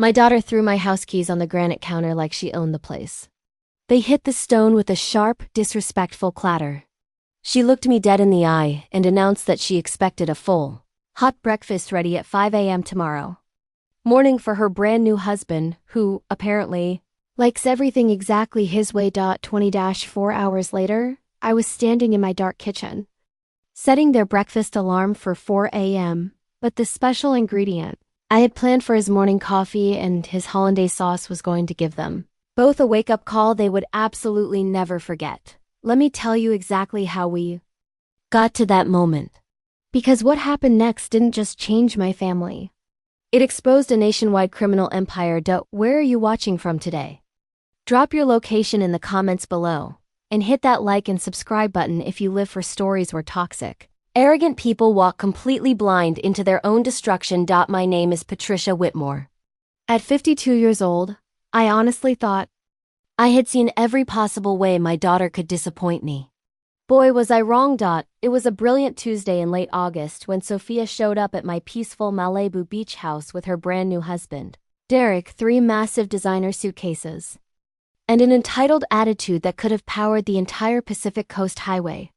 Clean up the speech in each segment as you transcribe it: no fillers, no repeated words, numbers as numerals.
My daughter threw my house keys on the granite counter like she owned the place. They hit the stone with a sharp, disrespectful clatter. She looked me dead in the eye and announced that she expected a full, hot breakfast ready at 5 a.m. tomorrow morning for her brand new husband, who, apparently, likes everything exactly his way. 20-4 hours later, I was standing in my dark kitchen, setting their breakfast alarm for 4 a.m., but the special ingredient I had planned for his morning coffee and his Hollandaise sauce was going to give them both a wake-up call they would absolutely never forget. Let me tell you exactly how we got to that moment. Because what happened next didn't just change my family. It exposed a nationwide criminal empire. Where are you watching from today? Drop your location in the comments below, and hit that like and subscribe button if you live for stories where toxic, arrogant people walk completely blind into their own destruction. My name is Patricia Whitmore. At 52 years old, I honestly thought I had seen every possible way my daughter could disappoint me. Boy, was I wrong. It was a brilliant Tuesday in late August when Sophia showed up at my peaceful Malibu beach house with her brand new husband, Derek, 3 massive designer suitcases, and an entitled attitude that could have powered the entire Pacific Coast Highway.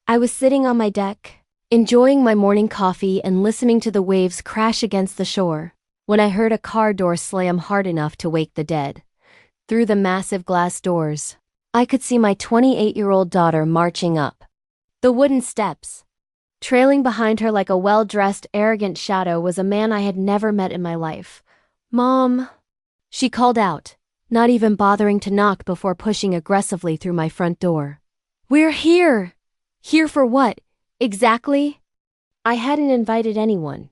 I was sitting on my deck, enjoying my morning coffee and listening to the waves crash against the shore, when I heard a car door slam hard enough to wake the dead. Through the massive glass doors, I could see my 28-year-old daughter marching up the wooden steps. Trailing behind her like a well-dressed, arrogant shadow was a man I had never met in my life. "Mom," she called out, not even bothering to knock before pushing aggressively through my front door. "We're here!" Here for what, exactly? I hadn't invited anyone.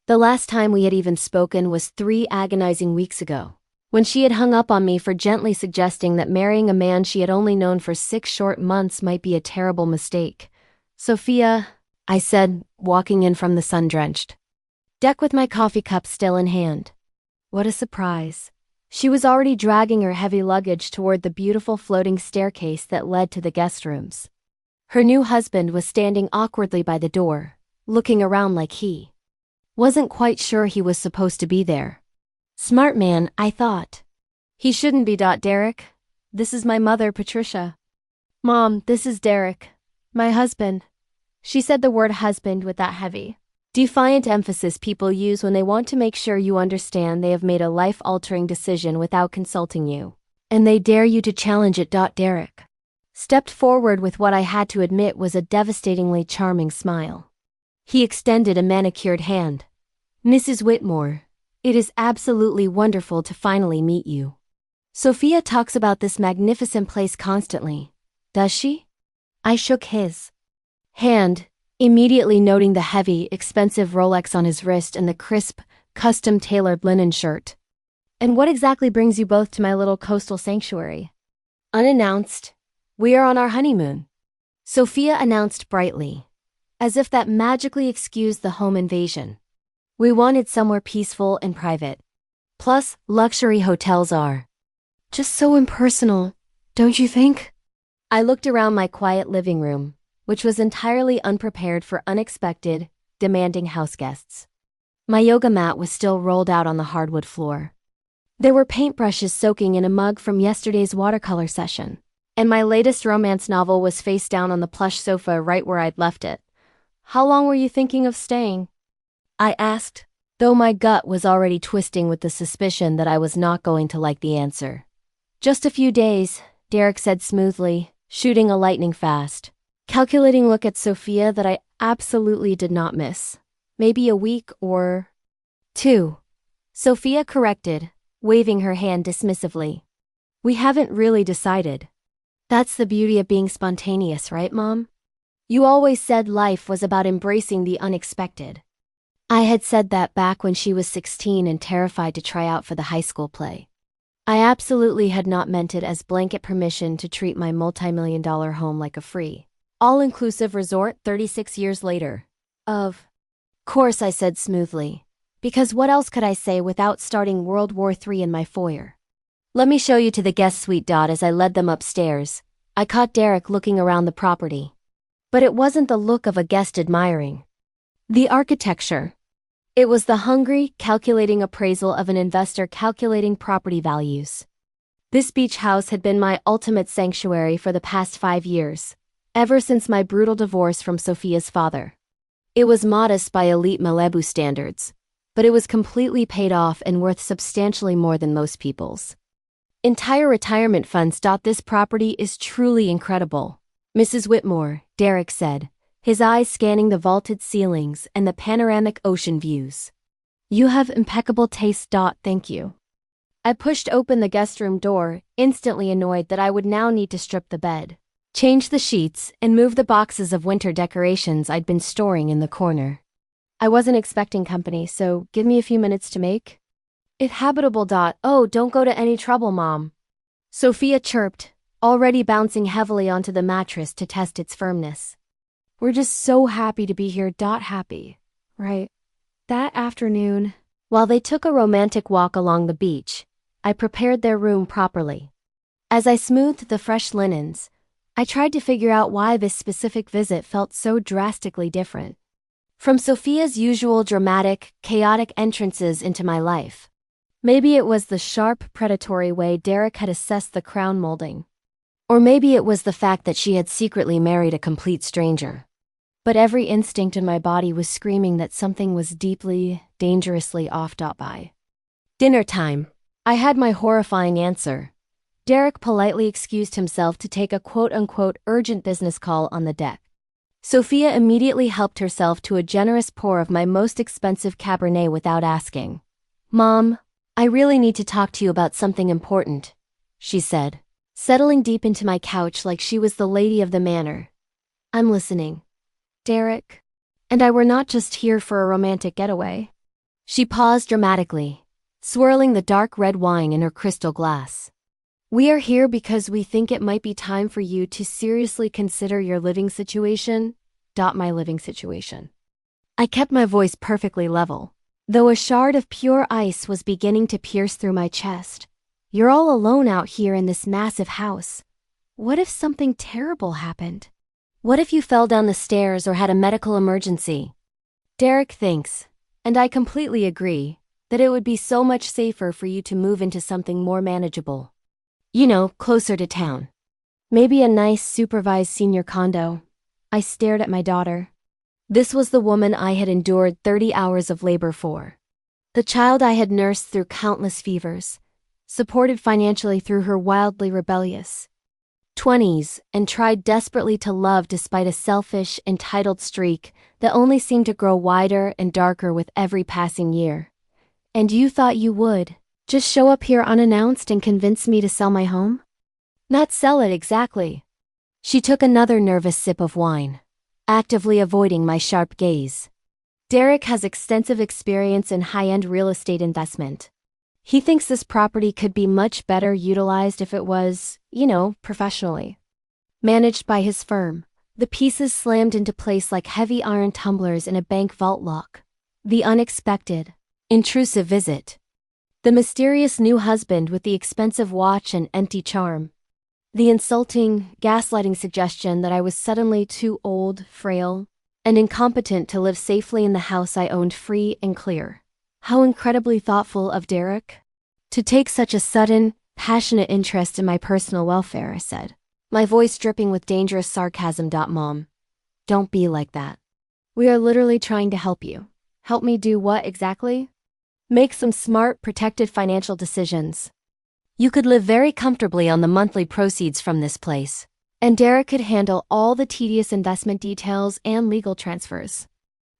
The last time we had even spoken was 3 agonizing weeks ago, when she had hung up on me for gently suggesting that marrying a man she had only known for 6 short months might be a terrible mistake. "Sophia," I said, walking in from the sun-drenched deck with my coffee cup still in hand. What a surprise. She was already dragging her heavy luggage toward the beautiful floating staircase that led to the guest rooms. Her new husband was standing awkwardly by the door, looking around like he wasn't quite sure he was supposed to be there. Smart man, I thought. He shouldn't be. Derek, this is my mother, Patricia. Mom, this is Derek, my husband. She said the word husband with that heavy, defiant emphasis people use when they want to make sure you understand they have made a life-altering decision without consulting you, and they dare you to challenge it. Derek stepped forward with what I had to admit was a devastatingly charming smile. He extended a manicured hand. "Mrs. Whitmore, it is absolutely wonderful to finally meet you. Sophia talks about this magnificent place constantly, does she?" I shook his hand, immediately noting the heavy, expensive Rolex on his wrist and the crisp, custom-tailored linen shirt. "And what exactly brings you both to my little coastal sanctuary?" Unannounced, "We are on our honeymoon," Sophia announced brightly, as if that magically excused the home invasion. "We wanted somewhere peaceful and private. Plus, luxury hotels are just so impersonal, don't you think?" I looked around my quiet living room, which was entirely unprepared for unexpected, demanding house guests. My yoga mat was still rolled out on the hardwood floor. There were paintbrushes soaking in a mug from yesterday's watercolor session, and my latest romance novel was face down on the plush sofa right where I'd left it. "How long were you thinking of staying?" I asked, though my gut was already twisting with the suspicion that I was not going to like the answer. "Just a few days," Derek said smoothly, shooting a lightning-fast, calculating look at Sophia that I absolutely did not miss. "Maybe a week or 2. Sophia corrected, waving her hand dismissively. "We haven't really decided." "That's the beauty of being spontaneous, right, Mom? You always said life was about embracing the unexpected." I had said that back when she was 16 and terrified to try out for the high school play. I absolutely had not meant it as blanket permission to treat my multi-million-dollar home like a free, all-inclusive resort 36 years later. "Of course," I said smoothly, because what else could I say without starting World War III in my foyer? "Let me show you to the guest suite." As I led them upstairs, I caught Derek looking around the property. But it wasn't the look of a guest admiring the architecture. It was the hungry, calculating appraisal of an investor calculating property values. This beach house had been my ultimate sanctuary for the past 5 years, ever since my brutal divorce from Sophia's father. It was modest by elite Malibu standards, but it was completely paid off and worth substantially more than most people's. Entire retirement funds. This property is truly incredible, Mrs. Whitmore, Derek said, his eyes scanning the vaulted ceilings and the panoramic ocean views. You have impeccable taste. Thank you. I pushed open the guest room door, instantly annoyed that I would now need to strip the bed, change the sheets, and move the boxes of winter decorations I'd been storing in the corner. I wasn't expecting company, so give me a few minutes to make it habitable. Oh, don't go to any trouble, Mom. Sophia chirped, already bouncing heavily onto the mattress to test its firmness. We're just so happy to be here. Happy, right? That afternoon, while they took a romantic walk along the beach, I prepared their room properly. As I smoothed the fresh linens, I tried to figure out why this specific visit felt so drastically different from Sophia's usual dramatic, chaotic entrances into my life. Maybe it was the sharp, predatory way Derek had assessed the crown molding. Or maybe it was the fact that she had secretly married a complete stranger. But every instinct in my body was screaming that something was deeply, dangerously off. By dinner time, I had my horrifying answer. Derek politely excused himself to take a quote-unquote urgent business call on the deck. Sophia immediately helped herself to a generous pour of my most expensive Cabernet without asking. Mom, I really need to talk to you about something important, she said, settling deep into my couch like she was the lady of the manor. I'm listening. Derek and I were not just here for a romantic getaway. She paused dramatically, swirling the dark red wine in her crystal glass. We are here because we think it might be time for you to seriously consider your living situation. My living situation. I kept my voice perfectly level, though a shard of pure ice was beginning to pierce through my chest. You're all alone out here in this massive house. What if something terrible happened? What if you fell down the stairs or had a medical emergency? Derek thinks, and I completely agree, that it would be so much safer for you to move into something more manageable. You know, closer to town. Maybe a nice supervised senior condo. I stared at my daughter. This was the woman I had endured 30 hours of labor for. The child I had nursed through countless fevers, supported financially through her wildly rebellious 20s, and tried desperately to love despite a selfish, entitled streak that only seemed to grow wider and darker with every passing year. And you thought you would just show up here unannounced and convince me to sell my home? Not sell it exactly. She took another nervous sip of wine, actively avoiding my sharp gaze. Derek has extensive experience in high-end real estate investment. He thinks this property could be much better utilized if it was, professionally managed by his firm. The pieces slammed into place like heavy iron tumblers in a bank vault lock. The unexpected, intrusive visit. The mysterious new husband with the expensive watch and empty charm. The insulting, gaslighting suggestion that I was suddenly too old, frail, and incompetent to live safely in the house I owned free and clear. How incredibly thoughtful of Derek to take such a sudden, passionate interest in my personal welfare, I said, my voice dripping with dangerous sarcasm. Mom, don't be like that. We are literally trying to help you. Help me do what exactly? Make some smart, protected financial decisions. You could live very comfortably on the monthly proceeds from this place, and Derek could handle all the tedious investment details and legal transfers.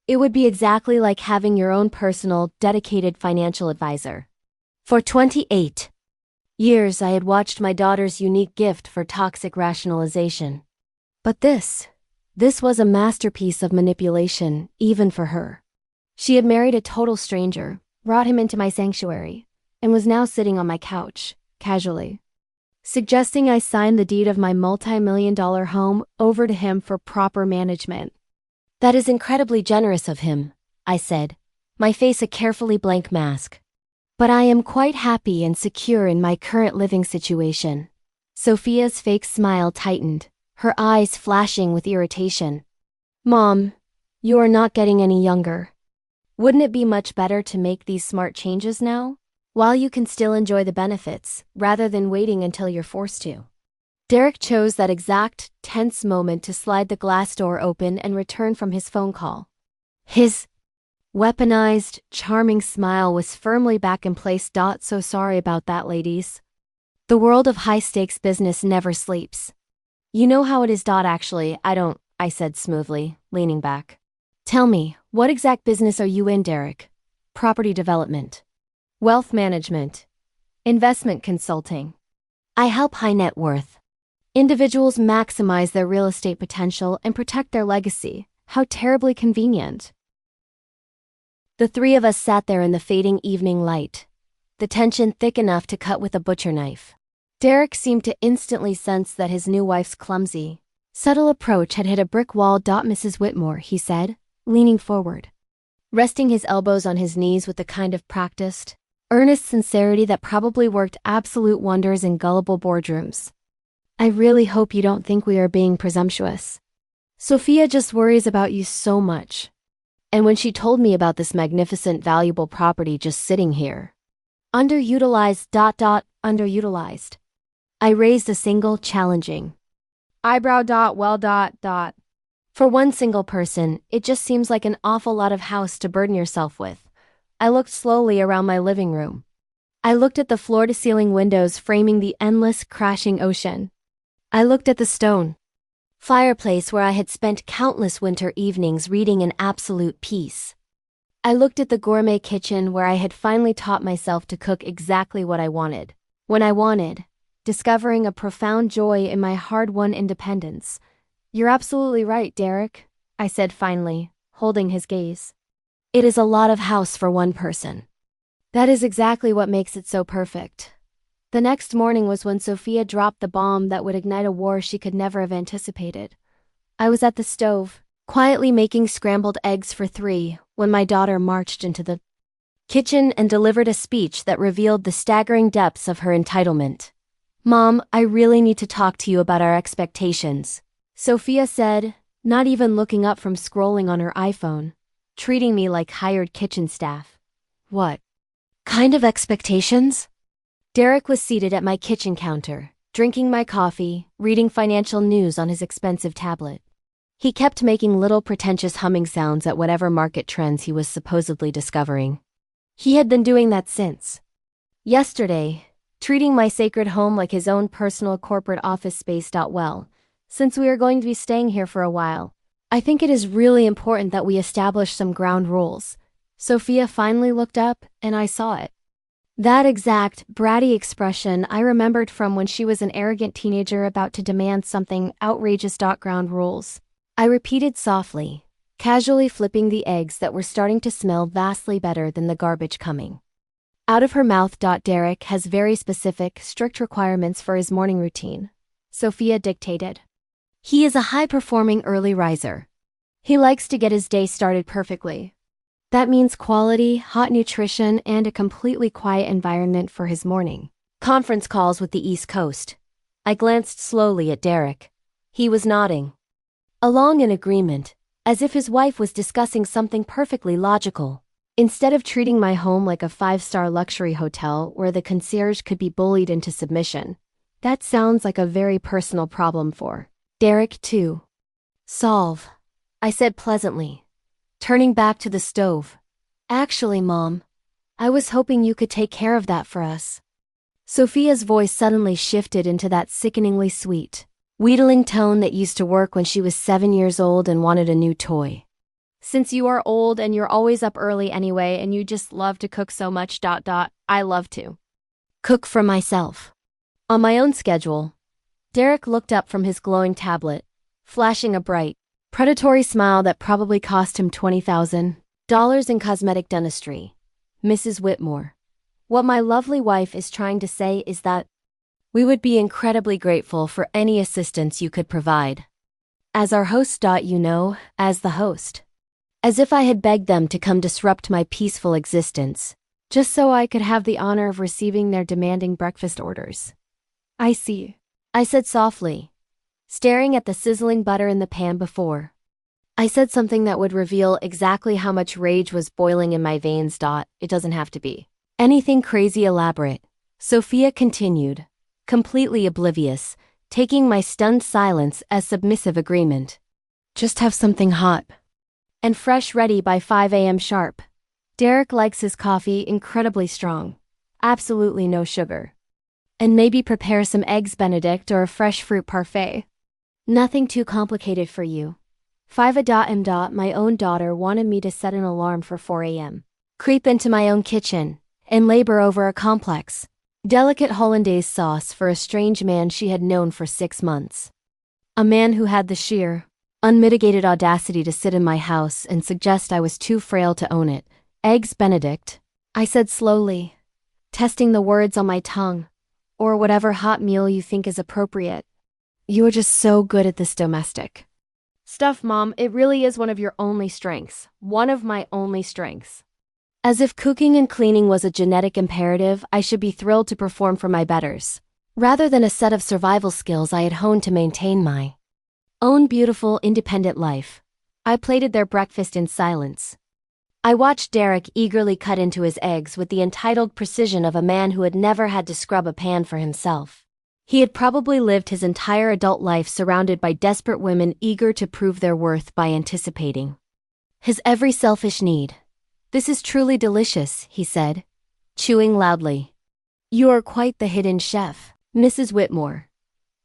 It would be exactly like having your own personal, dedicated financial advisor. For 28 years, I had watched my daughter's unique gift for toxic rationalization. But this was a masterpiece of manipulation, even for her. She had married a total stranger, brought him into my sanctuary, and was now sitting on my couch, casually, suggesting I sign the deed of my multi-million-dollar home over to him for proper management. That is incredibly generous of him, I said, my face a carefully blank mask. But I am quite happy and secure in my current living situation. Sophia's fake smile tightened, her eyes flashing with irritation. Mom, you are not getting any younger. Wouldn't it be much better to make these smart changes now, while you can still enjoy the benefits, rather than waiting until you're forced to? Derek chose that exact, tense moment to slide the glass door open and return from his phone call. His weaponized, charming smile was firmly back in place. So sorry about that, ladies. The world of high-stakes business never sleeps. You know how it is. Actually, I don't, I said smoothly, leaning back. Tell me, what exact business are you in, Derek? Property development, wealth management, investment consulting. I help high net worth individuals maximize their real estate potential and protect their legacy. How terribly convenient. The three of us sat there in the fading evening light, the tension thick enough to cut with a butcher knife. Derek seemed to instantly sense that his new wife's clumsy, subtle approach had hit a brick wall. Mrs. Whitmore, he said, leaning forward, resting his elbows on his knees with the kind of practiced, earnest sincerity that probably worked absolute wonders in gullible boardrooms. I really hope you don't think we are being presumptuous. Sophia just worries about you so much. And when she told me about this magnificent, valuable property just sitting here, underutilized. Underutilized. I raised a single, challenging eyebrow. Well. For one single person, it just seems like an awful lot of house to burden yourself with. I looked slowly around my living room. I looked at the floor-to-ceiling windows framing the endless, crashing ocean. I looked at the stone fireplace where I had spent countless winter evenings reading in absolute peace. I looked at the gourmet kitchen where I had finally taught myself to cook exactly what I wanted, when I wanted, discovering a profound joy in my hard-won independence. You're absolutely right, Derek, I said finally, holding his gaze. It is a lot of house for one person. That is exactly what makes it so perfect. The next morning was when Sophia dropped the bomb that would ignite a war she could never have anticipated. I was at the stove, quietly making scrambled eggs for 3, when my daughter marched into the kitchen and delivered a speech that revealed the staggering depths of her entitlement. Mom, I really need to talk to you about our expectations, Sophia said, not even looking up from scrolling on her iPhone, treating me like hired kitchen staff. What kind of expectations? Derek was seated at my kitchen counter, drinking my coffee, reading financial news on his expensive tablet. He kept making little pretentious humming sounds at whatever market trends he was supposedly discovering. He had been doing that since yesterday, treating my sacred home like his own personal corporate office space. Well, since we are going to be staying here for a while, I think it is really important that we establish some ground rules. Sophia finally looked up, and I saw it. That exact, bratty expression I remembered from when she was an arrogant teenager about to demand something outrageous. Ground rules, I repeated softly, casually flipping the eggs that were starting to smell vastly better than the garbage coming out of her mouth. Derek has very specific, strict requirements for his morning routine, Sophia dictated. He is a high-performing early riser. He likes to get his day started perfectly. That means quality, hot nutrition, and a completely quiet environment for his morning conference calls with the East Coast. I glanced slowly at Derek. He was nodding along in agreement, as if his wife was discussing something perfectly logical. Instead of treating my home like a 5-star luxury hotel where the concierge could be bullied into submission, that sounds like a very personal problem for Derek to solve, I said pleasantly, turning back to the stove. Actually, Mom, I was hoping you could take care of that for us. Sophia's voice suddenly shifted into that sickeningly sweet, wheedling tone that used to work when she was 7 years old and wanted a new toy. Since you are old and you're always up early anyway and you just love to cook so much. I love to cook for myself on my own schedule. Derek looked up from his glowing tablet, flashing a bright, predatory smile that probably cost him $20,000 in cosmetic dentistry. Mrs. Whitmore, what my lovely wife is trying to say is that we would be incredibly grateful for any assistance you could provide. As our host. As the host. As if I had begged them to come disrupt my peaceful existence, just so I could have the honor of receiving their demanding breakfast orders. I see, I said softly, staring at the sizzling butter in the pan before I said something that would reveal exactly how much rage was boiling in my veins. It doesn't have to be anything crazy elaborate. Sophia continued, completely oblivious, taking my stunned silence as submissive agreement. Just have something hot and fresh ready by 5 a.m. sharp. Derek likes his coffee incredibly strong. Absolutely no sugar. And maybe prepare some eggs Benedict or a fresh fruit parfait. Nothing too complicated for you. 5 a.m. My own daughter wanted me to set an alarm for 4 a.m. Creep into my own kitchen and labor over a complex, delicate Hollandaise sauce for a strange man she had known for 6 months. A man who had the sheer, unmitigated audacity to sit in my house and suggest I was too frail to own it. Eggs Benedict, I said slowly, testing the words on my tongue, or whatever hot meal you think is appropriate. You are just so good at this domestic stuff, Mom. It really is one of your only strengths. One of my only strengths. As if cooking and cleaning was a genetic imperative I should be thrilled to perform for my betters, rather than a set of survival skills I had honed to maintain my own beautiful, independent life. I plated their breakfast in silence. I watched Derek eagerly cut into his eggs with the entitled precision of a man who had never had to scrub a pan for himself. He had probably lived his entire adult life surrounded by desperate women eager to prove their worth by anticipating his every selfish need. This is truly delicious, he said, chewing loudly. You are quite the hidden chef, Mrs. Whitmore.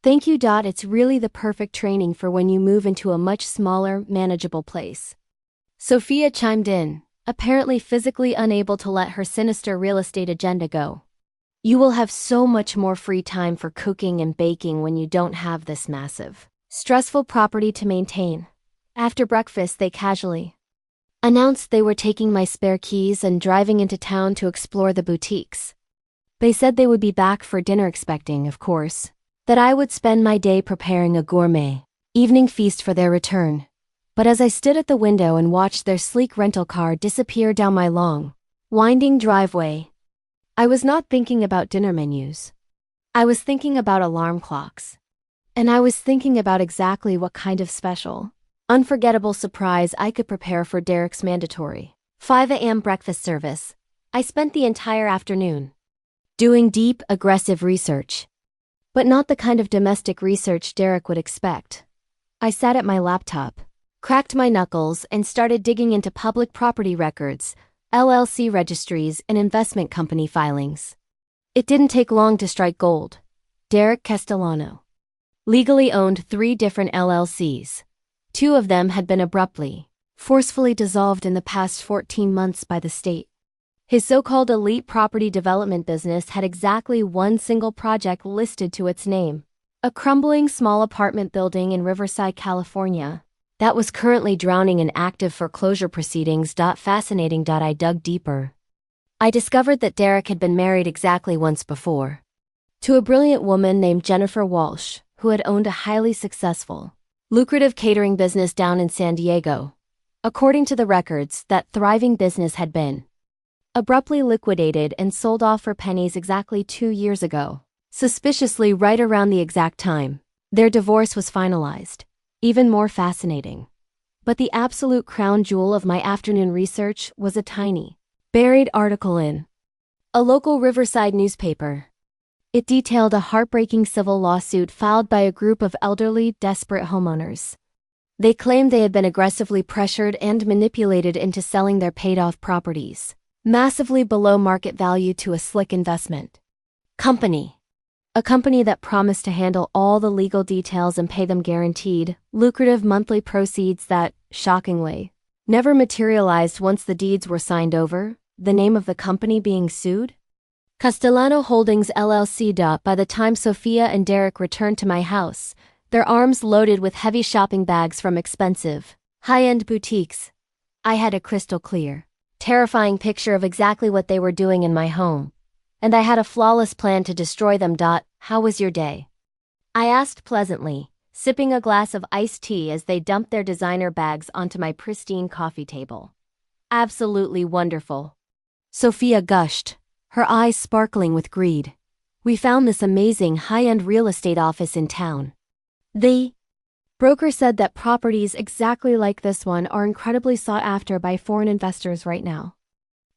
Thank you. It's really the perfect training for when you move into a much smaller, manageable place. Sophia chimed in, apparently physically unable to let her sinister real estate agenda go. You will have so much more free time for cooking and baking when you don't have this massive, stressful property to maintain. After breakfast, they casually announced they were taking my spare keys and driving into town to explore the boutiques. They said they would be back for dinner, expecting, of course, that I would spend my day preparing a gourmet evening feast for their return. But as I stood at the window and watched their sleek rental car disappear down my long, winding driveway, I was not thinking about dinner menus. I was thinking about alarm clocks. And I was thinking about exactly what kind of special, unforgettable surprise I could prepare for Derek's mandatory 5 a.m. breakfast service. I spent the entire afternoon doing deep, aggressive research. But not the kind of domestic research Derek would expect. I sat at my laptop, cracked my knuckles, and started digging into public property records, LLC registries, and investment company filings. It didn't take long to strike gold. Derek Castellano legally owned 3 different LLCs. 2 of them had been abruptly, forcefully dissolved in the past 14 months by the state. His so-called elite property development business had exactly one single project listed to its name, a crumbling small apartment building in Riverside, California, that was currently drowning in active foreclosure proceedings. Fascinating. I dug deeper. I discovered that Derek had been married exactly once before, to a brilliant woman named Jennifer Walsh, who had owned a highly successful, lucrative catering business down in San Diego. According to the records, that thriving business had been abruptly liquidated and sold off for pennies exactly 2 years ago. Suspiciously, right around the exact time their divorce was finalized. Even more fascinating. But the absolute crown jewel of my afternoon research was a tiny, buried article in a local Riverside newspaper. It detailed a heartbreaking civil lawsuit filed by a group of elderly, desperate homeowners. They claimed they had been aggressively pressured and manipulated into selling their paid-off properties, massively below market value, to a slick investment company. A company that promised to handle all the legal details and pay them guaranteed, lucrative monthly proceeds that, shockingly, never materialized once the deeds were signed over. The name of the company being sued? Castellano Holdings LLC. By the time Sophia and Derek returned to my house, their arms loaded with heavy shopping bags from expensive, high-end boutiques, I had a crystal clear, terrifying picture of exactly what they were doing in my home. And I had a flawless plan to destroy them. How was your day? I asked pleasantly, sipping a glass of iced tea as they dumped their designer bags onto my pristine coffee table. Absolutely wonderful, Sophia gushed, her eyes sparkling with greed. We found this amazing high-end real estate office in town. The Broker said that properties exactly like this one are incredibly sought after by foreign investors right now.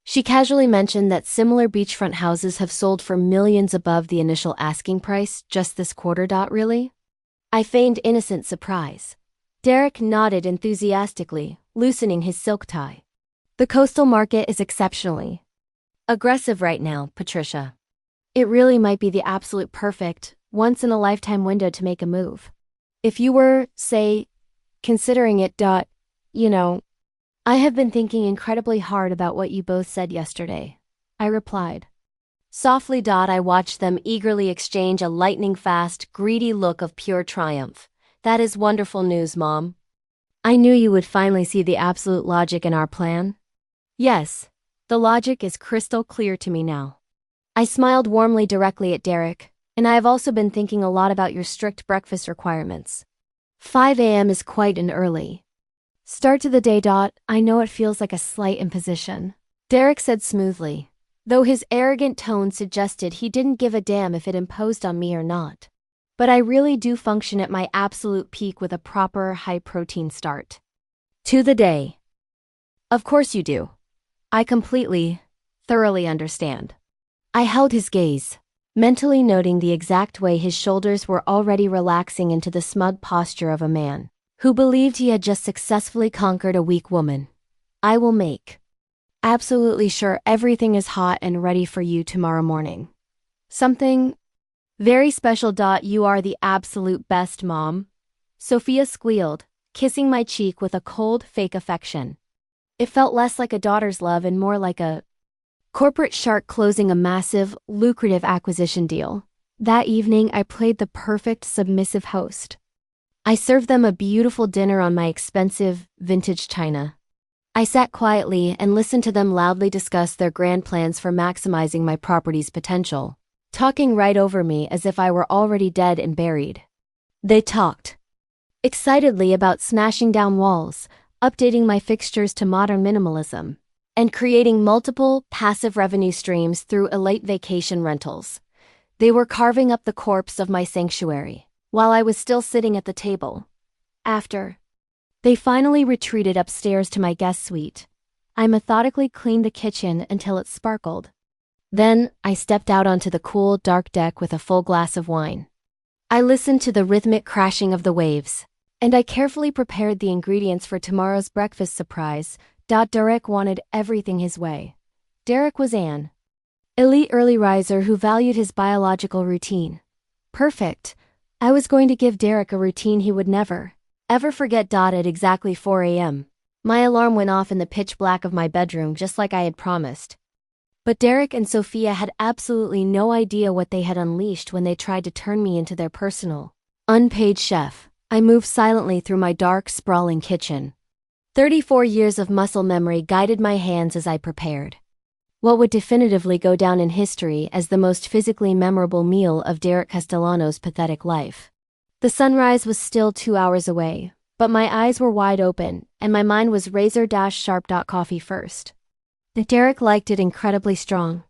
She casually mentioned that similar beachfront houses have sold for millions above the initial asking price just this quarter. Really? I feigned innocent surprise. Derek nodded enthusiastically, loosening his silk tie. The coastal market is exceptionally aggressive right now, Patricia. It really might be the absolute perfect, once-in-a-lifetime window to make a move. If you were, say, considering it. I have been thinking incredibly hard about what you both said yesterday, I replied. Softly. I watched them eagerly exchange a lightning-fast, greedy look of pure triumph. That is wonderful news, Mom. I knew you would finally see the absolute logic in our plan. Yes, the logic is crystal clear to me now. I smiled warmly directly at Derek, and I have also been thinking a lot about your strict breakfast requirements. 5 a.m. is quite an early start to the day. I know it feels like a slight imposition, Derek said smoothly, though his arrogant tone suggested he didn't give a damn if it imposed on me or not. But I really do function at my absolute peak with a proper high-protein start to the day. Of course you do. I thoroughly understand. I held his gaze, mentally noting the exact way his shoulders were already relaxing into the smug posture of a man who believed he had just successfully conquered a weak woman. I will make absolutely sure everything is hot and ready for you tomorrow morning. Something very special. You are the absolute best, Mom, Sophia squealed, kissing my cheek with a cold, fake affection. It felt less like a daughter's love and more like a corporate shark closing a massive, lucrative acquisition deal. That evening, I played the perfect submissive host. I served them a beautiful dinner on my expensive, vintage china. I sat quietly and listened to them loudly discuss their grand plans for maximizing my property's potential, talking right over me as if I were already dead and buried. They talked excitedly about smashing down walls, updating my fixtures to modern minimalism, and creating multiple passive revenue streams through elite vacation rentals. They were carving up the corpse of my sanctuary, while I was still sitting at the table. After they finally retreated upstairs to my guest suite, I methodically cleaned the kitchen until it sparkled. Then, I stepped out onto the cool, dark deck with a full glass of wine. I listened to the rhythmic crashing of the waves, and I carefully prepared the ingredients for tomorrow's breakfast surprise. Derek wanted everything his way. Derek was an elite early riser who valued his biological routine. Perfect. I was going to give Derek a routine he would never, ever forget. At exactly 4 a.m., my alarm went off in the pitch black of my bedroom just like I had promised. But Derek and Sophia had absolutely no idea what they had unleashed when they tried to turn me into their personal, unpaid chef. I moved silently through my dark, sprawling kitchen. 34 years of muscle memory guided my hands as I prepared what would definitively go down in history as the most physically memorable meal of Derek Castellano's pathetic life. The sunrise was still 2 hours away, but my eyes were wide open, and my mind was razor-sharp. Coffee first. Derek liked it incredibly strong.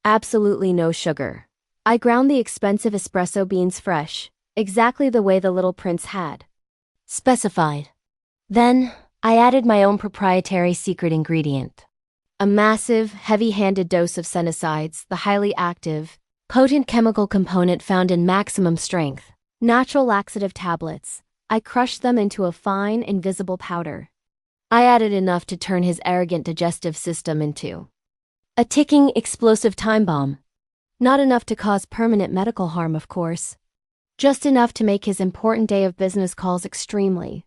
Absolutely no sugar. I ground the expensive espresso beans fresh, exactly the way the little prince had specified. Then, I added my own proprietary secret ingredient. A massive, heavy-handed dose of senicides, the highly active, potent chemical component found in maximum strength, natural laxative tablets. I crushed them into a fine, invisible powder. I added enough to turn his arrogant digestive system into a ticking, explosive time bomb. Not enough to cause permanent medical harm, of course. Just enough to make his important day of business calls extremely,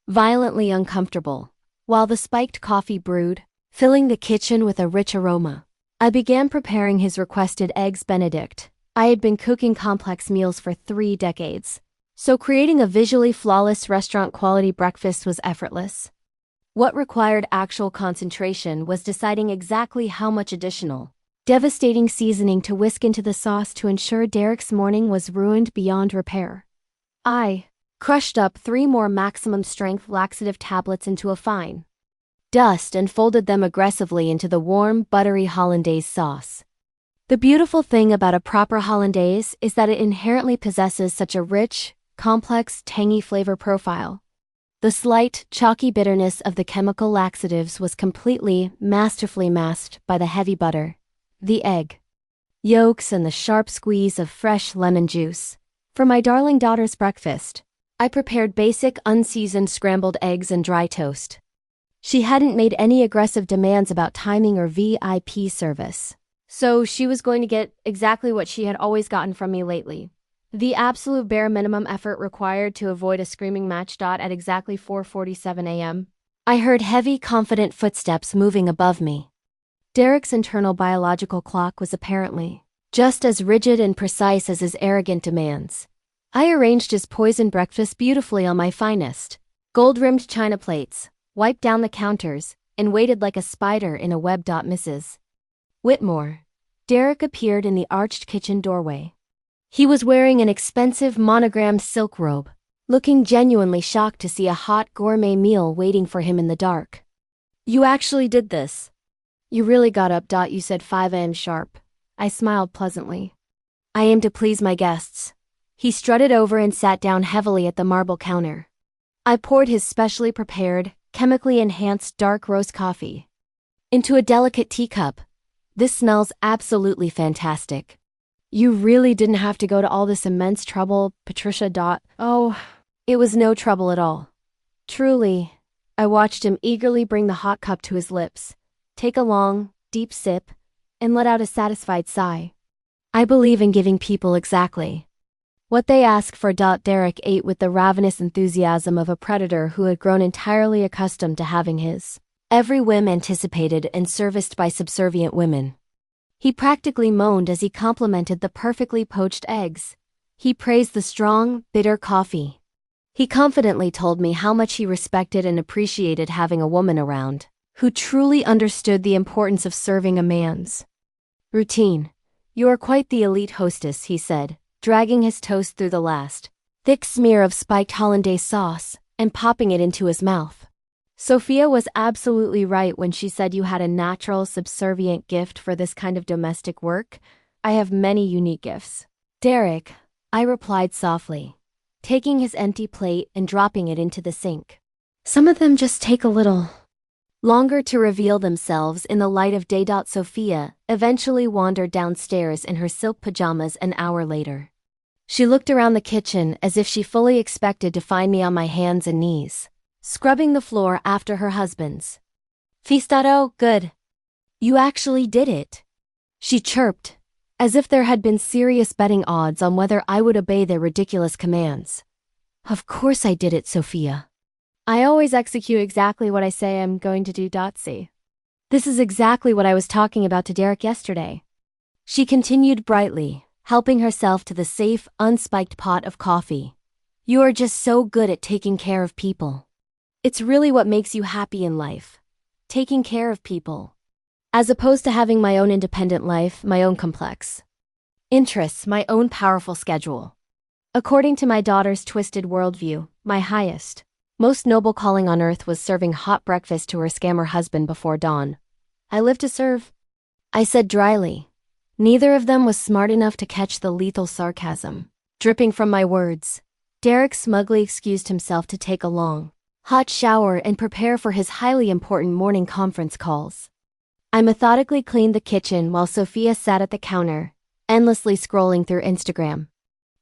violently uncomfortable. While the spiked coffee brewed, filling the kitchen with a rich aroma, I began preparing his requested eggs Benedict. I had been cooking complex meals for 3 decades, so creating a visually flawless restaurant-quality breakfast was effortless. What required actual concentration was deciding exactly how much additional, devastating seasoning to whisk into the sauce to ensure Derek's morning was ruined beyond repair. I crushed up 3 more maximum-strength laxative tablets into a fine dust and folded them aggressively into the warm, buttery Hollandaise sauce. The beautiful thing about a proper Hollandaise is that it inherently possesses such a rich, complex, tangy flavor profile. The slight, chalky bitterness of the chemical laxatives was completely, masterfully masked by the heavy butter, the egg yolks, and the sharp squeeze of fresh lemon juice. For my darling daughter's breakfast, I prepared basic, unseasoned scrambled eggs and dry toast. She hadn't made any aggressive demands about timing or VIP service, so she was going to get exactly what she had always gotten from me lately. The absolute bare minimum effort required to avoid a screaming match. At exactly 4:47 a.m., I heard heavy, confident footsteps moving above me. Derek's internal biological clock was apparently just as rigid and precise as his arrogant demands. I arranged his poisoned breakfast beautifully on my finest gold-rimmed china plates, wiped down the counters, and waited like a spider in a web. Mrs. Whitmore. Derek appeared in the arched kitchen doorway. He was wearing an expensive monogrammed silk robe, looking genuinely shocked to see a hot gourmet meal waiting for him in the dark. "You actually did this. You really got up. You said 5 a.m. sharp." I smiled pleasantly. "I aim to please my guests." He strutted over and sat down heavily at the marble counter. I poured his specially prepared, chemically enhanced dark roast coffee into a delicate teacup. "This smells absolutely fantastic. You really didn't have to go to all this immense trouble, Patricia. Oh, it was no trouble at all. Truly." I watched him eagerly bring the hot cup to his lips, take a long, deep sip, and let out a satisfied sigh. "I believe in giving people exactly what they ask for." Derek ate with the ravenous enthusiasm of a predator who had grown entirely accustomed to having his every whim anticipated and serviced by subservient women. He practically moaned as he complimented the perfectly poached eggs. He praised the strong, bitter coffee. He confidently told me how much he respected and appreciated having a woman around who truly understood the importance of serving a man's routine. "You are quite the elite hostess," he said, dragging his toast through the last thick smear of spiked Hollandaise sauce and popping it into his mouth. "Sophia was absolutely right when she said you had a natural, subservient gift for this kind of domestic work. I have many unique gifts." "Derek," I replied softly, taking his empty plate and dropping it into the sink. "Some of them just take a little longer to reveal themselves in the light of day." Sophia eventually wandered downstairs in her silk pajamas an hour later. She looked around the kitchen as if she fully expected to find me on my hands and knees, scrubbing the floor after her husband's feast. "Good. You actually did it," she chirped, as if there had been serious betting odds on whether I would obey their ridiculous commands. "Of course I did it, Sophia. I always execute exactly what I say I'm going to do. See, this is exactly what I was talking about to Derek yesterday," she continued brightly, helping herself to the safe, unspiked pot of coffee. "You are just so good at taking care of people. It's really what makes you happy in life. Taking care of people. As opposed to having my own independent life, my own complex interests, my own powerful schedule. According to my daughter's twisted worldview, my highest, most noble calling on earth was serving hot breakfast to her scammer husband before dawn. I live to serve," I said dryly. Neither of them was smart enough to catch the lethal sarcasm dripping from my words. Derek smugly excused himself to take a long, hot shower and prepare for his highly important morning conference calls. I methodically cleaned the kitchen while Sophia sat at the counter, endlessly scrolling through Instagram.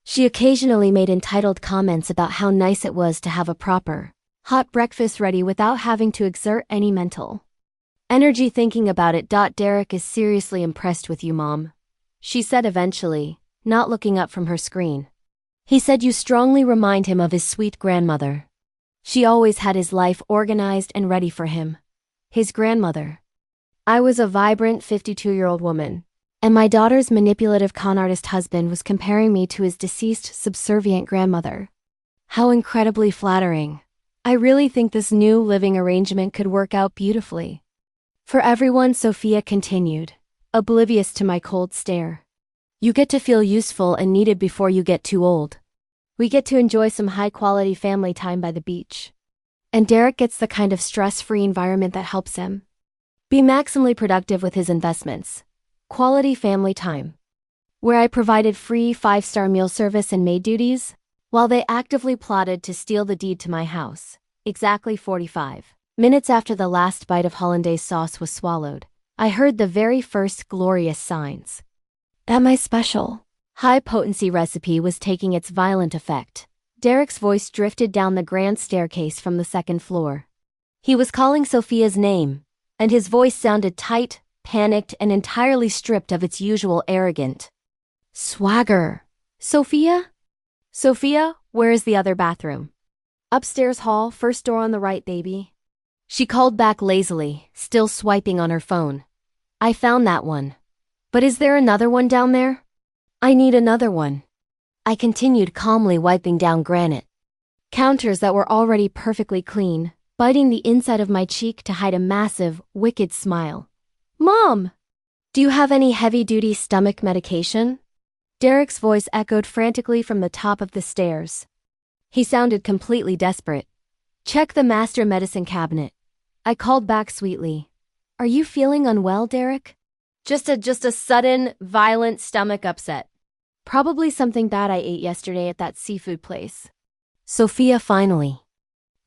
She occasionally made entitled comments about how nice it was to have a proper, hot breakfast ready without having to exert any mental energy thinking about it. "Derek is seriously impressed with you, Mom," she said eventually, not looking up from her screen. "He said you strongly remind him of his sweet grandmother. She always had his life organized and ready for him." His grandmother. I was a vibrant 52-year-old woman, and my daughter's manipulative con artist husband was comparing me to his deceased subservient grandmother. How incredibly flattering. I really think this new living arrangement could work out beautifully for everyone, Sophia continued, oblivious to my cold stare. "You get to feel useful and needed before you get too old. We get to enjoy some high-quality family time by the beach. And Derek gets the kind of stress-free environment that helps him be maximally productive with his investments. Quality family time, where I provided free 5-star meal service and maid duties, while they actively plotted to steal the deed to my house. Exactly 45 minutes after the last bite of Hollandaise sauce was swallowed, I heard the very first glorious signs that my special, high-potency recipe was taking its violent effect. Derek's voice drifted down the grand staircase from the second floor. He was calling Sophia's name, and his voice sounded tight, panicked, and entirely stripped of its usual arrogant swagger. Sophia? Sophia, where is the other bathroom? Upstairs hall, first door on the right, baby. She called back lazily, still swiping on her phone. I found that one. But is there another one down there? I need another one. I continued calmly wiping down granite counters that were already perfectly clean, biting the inside of my cheek to hide a massive, wicked smile. Mom! Do you have any heavy-duty stomach medication? Derek's voice echoed frantically from the top of the stairs. He sounded completely desperate. Check the master medicine cabinet. I called back sweetly. Are you feeling unwell, Derek? Just a sudden, violent stomach upset. Probably something bad I ate yesterday at that seafood place. Sophia finally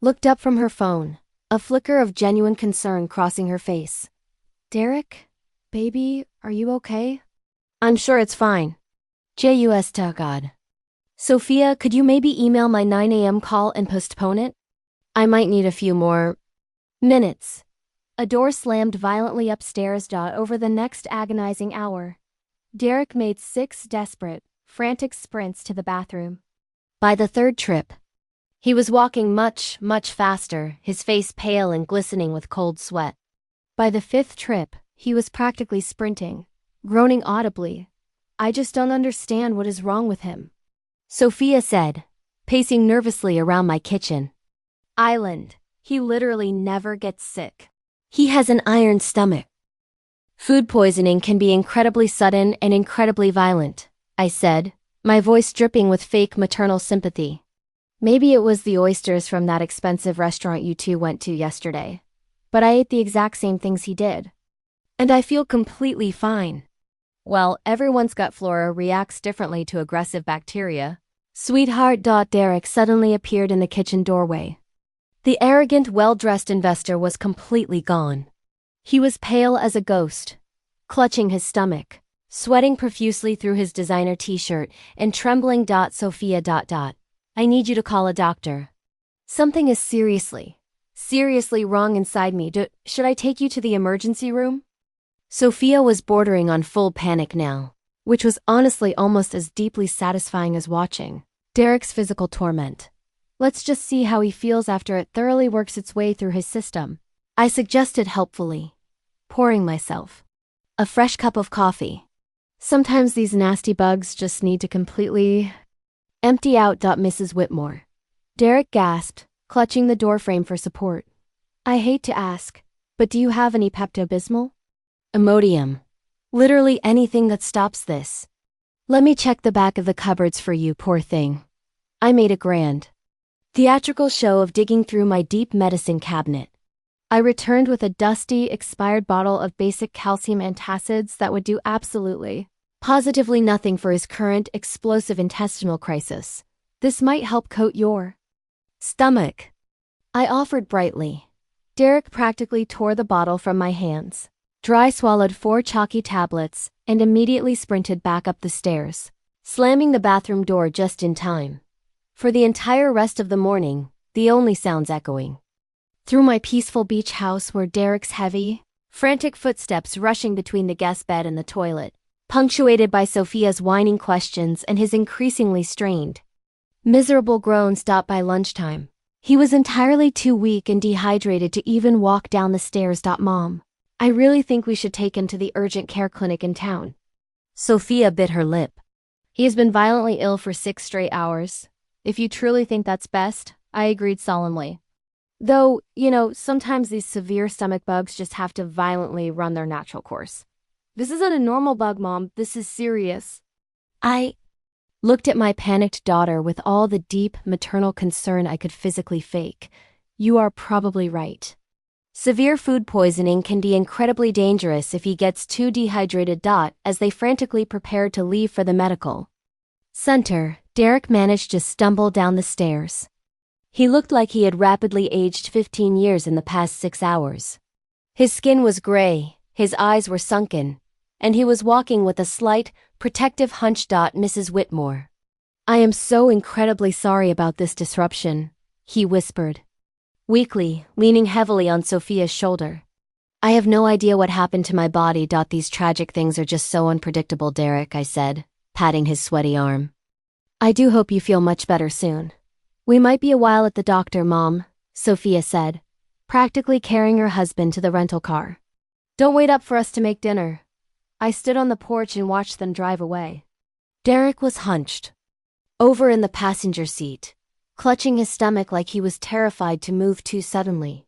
looked up from her phone, a flicker of genuine concern crossing her face. Derek? Baby, are you okay? I'm sure it's fine. Just to God. Sophia, could you maybe email my 9 a.m. call and postpone it? I might need a few more minutes. A door slammed violently upstairs. Over the next agonizing hour, Derek made 6 desperate, frantic sprints to the bathroom. By the third trip, he was walking much, much faster, his face pale and glistening with cold sweat. By the 5th trip, he was practically sprinting, groaning audibly. I just don't understand what is wrong with him, Sophia said, pacing nervously around my kitchen island. He literally never gets sick. He has an iron stomach. Food poisoning can be incredibly sudden and incredibly violent, I said, my voice dripping with fake maternal sympathy. Maybe it was the oysters from that expensive restaurant you two went to yesterday. But I ate the exact same things he did. And I feel completely fine. Well, everyone's gut flora reacts differently to aggressive bacteria. Sweetheart. Derek suddenly appeared in the kitchen doorway. The arrogant, well-dressed investor was completely gone. He was pale as a ghost, clutching his stomach, sweating profusely through his designer t-shirt, and trembling. Sophia. I need you to call a doctor. Something is seriously wrong inside me. Should I take you to the emergency room? Sophia was bordering on full panic now, which was honestly almost as deeply satisfying as watching Derek's physical torment. Let's just see how he feels after it thoroughly works its way through his system, I suggested helpfully, pouring myself a fresh cup of coffee. Sometimes these nasty bugs just need to completely empty out. Mrs. Whitmore. Derek gasped, clutching the doorframe for support. I hate to ask, but do you have any Pepto-Bismol? Imodium. Literally anything that stops this. Let me check the back of the cupboards for you, poor thing. I made a grand theatrical show of digging through my deep medicine cabinet. I returned with a dusty, expired bottle of basic calcium antacids that would do absolutely, positively nothing for his current explosive intestinal crisis. This might help coat your stomach, I offered brightly. Derek practically tore the bottle from my hands, dry swallowed 4 chalky tablets, and immediately sprinted back up the stairs, slamming the bathroom door just in time. For the entire rest of the morning, the only sounds echoing through my peaceful beach house were Derek's heavy, frantic footsteps rushing between the guest bed and the toilet, punctuated by Sophia's whining questions and his increasingly strained, miserable groans. By lunchtime, he was entirely too weak and dehydrated to even walk down the stairs. Mom, I really think we should take him to the urgent care clinic in town. Sophia bit her lip. He has been violently ill for 6 straight hours. If you truly think that's best, I agreed solemnly. Though, sometimes these severe stomach bugs just have to violently run their natural course. This isn't a normal bug, Mom. This is serious. I looked at my panicked daughter with all the deep maternal concern I could physically fake. You are probably right. Severe food poisoning can be incredibly dangerous if he gets too dehydrated. As they frantically prepared to leave for the medical center, Derek managed to stumble down the stairs. He looked like he had rapidly aged 15 years in the past 6 hours. His skin was gray, his eyes were sunken, and he was walking with a slight, protective hunch. Mrs. Whitmore. I am so incredibly sorry about this disruption, he whispered, weakly, leaning heavily on Sophia's shoulder. I have no idea what happened to my body. These tragic things are just so unpredictable, Derek, I said, patting his sweaty arm. I do hope you feel much better soon. We might be a while at the doctor, Mom, Sophia said, practically carrying her husband to the rental car. Don't wait up for us to make dinner. I stood on the porch and watched them drive away. Derek was hunched over in the passenger seat, clutching his stomach like he was terrified to move too suddenly.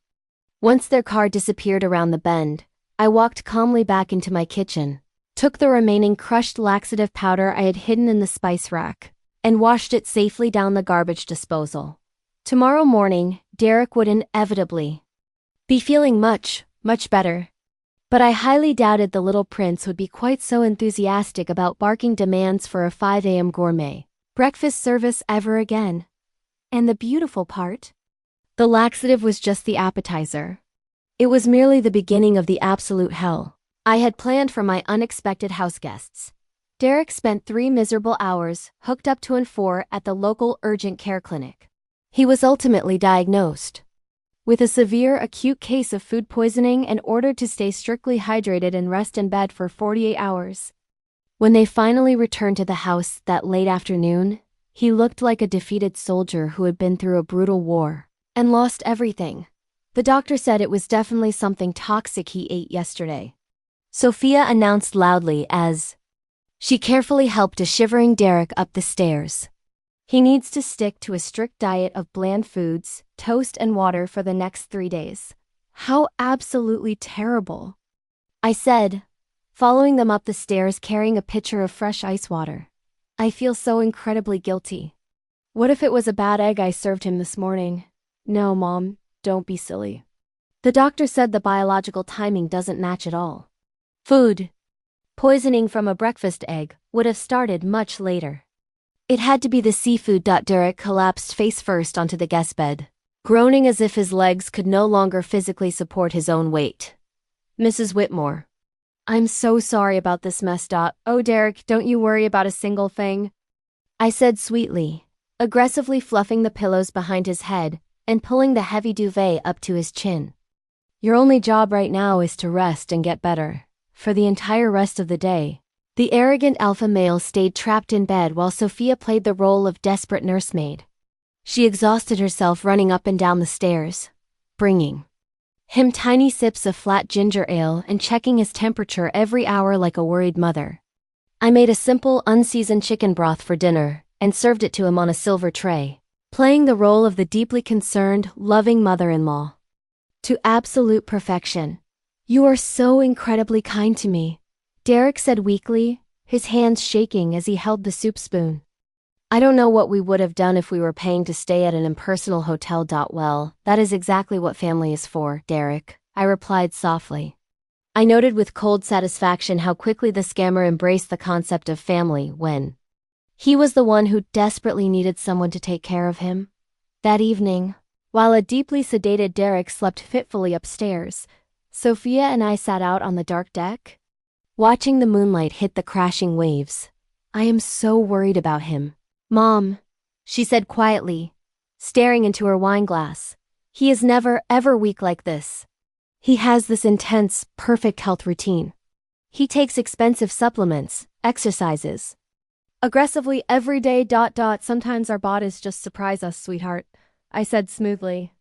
Once their car disappeared around the bend, I walked calmly back into my kitchen, took the remaining crushed laxative powder I had hidden in the spice rack, and washed it safely down the garbage disposal. Tomorrow morning, Derek would inevitably be feeling much better. But I highly doubted the little prince would be quite so enthusiastic about barking demands for a 5 a.m. gourmet breakfast service ever again. And the beautiful part? The laxative was just the appetizer. It was merely the beginning of the absolute hell I had planned for my unexpected house guests. Derek spent 3 miserable hours hooked up to and for at the local urgent care clinic. He was ultimately diagnosed with a severe acute case of food poisoning and ordered to stay strictly hydrated and rest in bed for 48 hours. When they finally returned to the house that late afternoon, he looked like a defeated soldier who had been through a brutal war and lost everything. The doctor said it was definitely something toxic he ate yesterday, Sophia announced loudly as she carefully helped a shivering Derek up the stairs. He needs to stick to a strict diet of bland foods, toast and water for the next 3 days. How absolutely terrible, I said, following them up the stairs carrying a pitcher of fresh ice water. I feel so incredibly guilty. What if it was a bad egg I served him this morning? No, Mom, don't be silly. The doctor said the biological timing doesn't match at all. Food poisoning from a breakfast egg would have started much later. It had to be the seafood. Derek collapsed face first onto the guest bed, groaning as if his legs could no longer physically support his own weight. Mrs. Whitmore. I'm so sorry about this mess. Oh, Derek, don't you worry about a single thing, I said sweetly, aggressively fluffing the pillows behind his head and pulling the heavy duvet up to his chin. Your only job right now is to rest and get better. For the entire rest of the day, the arrogant alpha male stayed trapped in bed while Sophia played the role of desperate nursemaid. She exhausted herself running up and down the stairs, bringing him tiny sips of flat ginger ale and checking his temperature every hour like a worried mother. I made a simple, unseasoned chicken broth for dinner and served it to him on a silver tray, playing the role of the deeply concerned, loving mother-in-law. To absolute perfection. You are so incredibly kind to me, Derek said weakly, his hands shaking as he held the soup spoon. I don't know what we would have done if we were paying to stay at an impersonal hotel. Well, that is exactly what family is for, Derek, I replied softly. I noted with cold satisfaction how quickly the scammer embraced the concept of family when he was the one who desperately needed someone to take care of him. That evening, while a deeply sedated Derek slept fitfully upstairs, Sophia and I sat out on the dark deck, watching the moonlight hit the crashing waves. I am so worried about him. Mom, she said quietly, staring into her wine glass. He is never, ever weak like this. He has this intense, perfect health routine. He takes expensive supplements, exercises aggressively every day. Sometimes our bodies just surprise us, sweetheart, I said smoothly.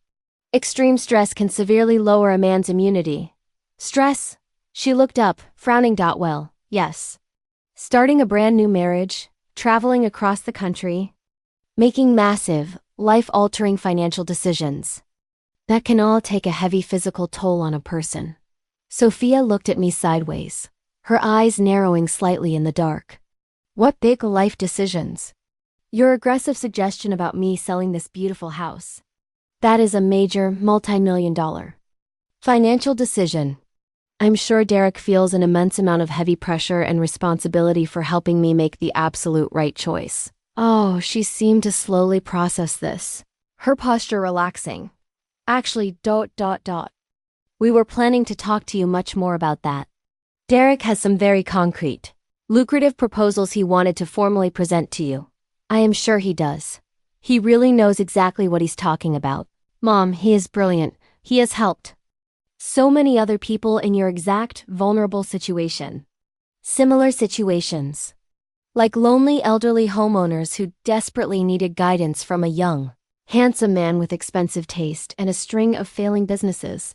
Extreme stress can severely lower a man's immunity. Stress? She looked up, frowning. Well, yes. Starting a brand new marriage, traveling across the country, making massive, life-altering financial decisions. That can all take a heavy physical toll on a person. Sophia looked at me sideways, her eyes narrowing slightly in the dark. What big life decisions? Your aggressive suggestion about me selling this beautiful house. That is a major, multi-million-dollar financial decision. I'm sure Derek feels an immense amount of heavy pressure and responsibility for helping me make the absolute right choice. Oh, she seemed to slowly process this, her posture relaxing. Actually, We were planning to talk to you much more about that. Derek has some very concrete, lucrative proposals he wanted to formally present to you. I am sure he does. He really knows exactly what he's talking about. Mom, he is brilliant. He has helped so many other people in your exact vulnerable situation. Similar situations. Like lonely elderly homeowners who desperately needed guidance from a young, handsome man with expensive taste and a string of failing businesses.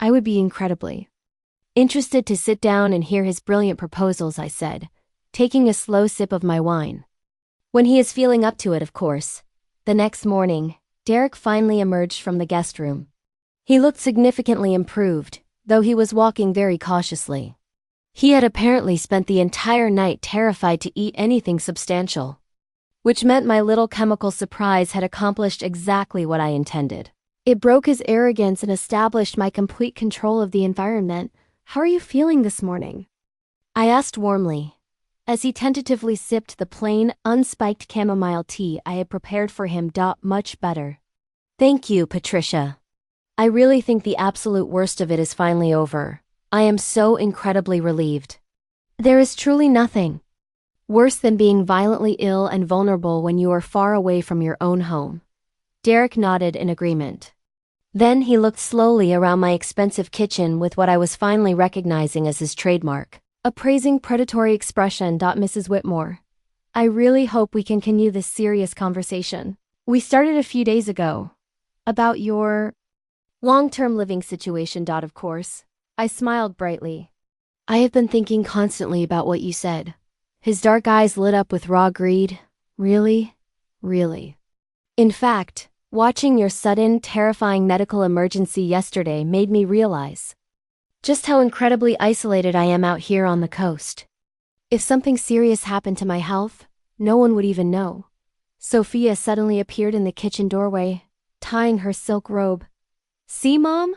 I would be incredibly interested to sit down and hear his brilliant proposals, I said, taking a slow sip of my wine. When he is feeling up to it, of course. The next morning, Derek finally emerged from the guest room. He looked significantly improved, though he was walking very cautiously. He had apparently spent the entire night terrified to eat anything substantial, which meant my little chemical surprise had accomplished exactly what I intended. It broke his arrogance and established my complete control of the environment. How are you feeling this morning? I asked warmly, as he tentatively sipped the plain, unspiked chamomile tea I had prepared for him. Much better. Thank you, Patricia. I really think the absolute worst of it is finally over. I am so incredibly relieved. There is truly nothing worse than being violently ill and vulnerable when you are far away from your own home. Derek nodded in agreement. Then he looked slowly around my expensive kitchen with what I was finally recognizing as his trademark, a praising predatory expression. Mrs. Whitmore, I really hope we can continue this serious conversation we started a few days ago about your long-term living situation. Of course. I smiled brightly. I have been thinking constantly about what you said. His dark eyes lit up with raw greed. Really? Really? In fact, watching your sudden, terrifying medical emergency yesterday made me realize just how incredibly isolated I am out here on the coast. If something serious happened to my health, no one would even know. Sophia suddenly appeared in the kitchen doorway, tying her silk robe. See, Mom?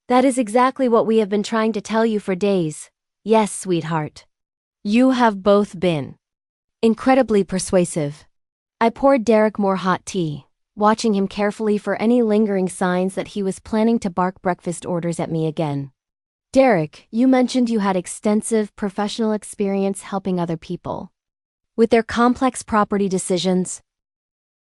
That is exactly what we have been trying to tell you for days. Yes, sweetheart. You have both been incredibly persuasive. I poured Derek more hot tea, watching him carefully for any lingering signs that he was planning to bark breakfast orders at me again. Derek, you mentioned you had extensive professional experience helping other people with their complex property decisions.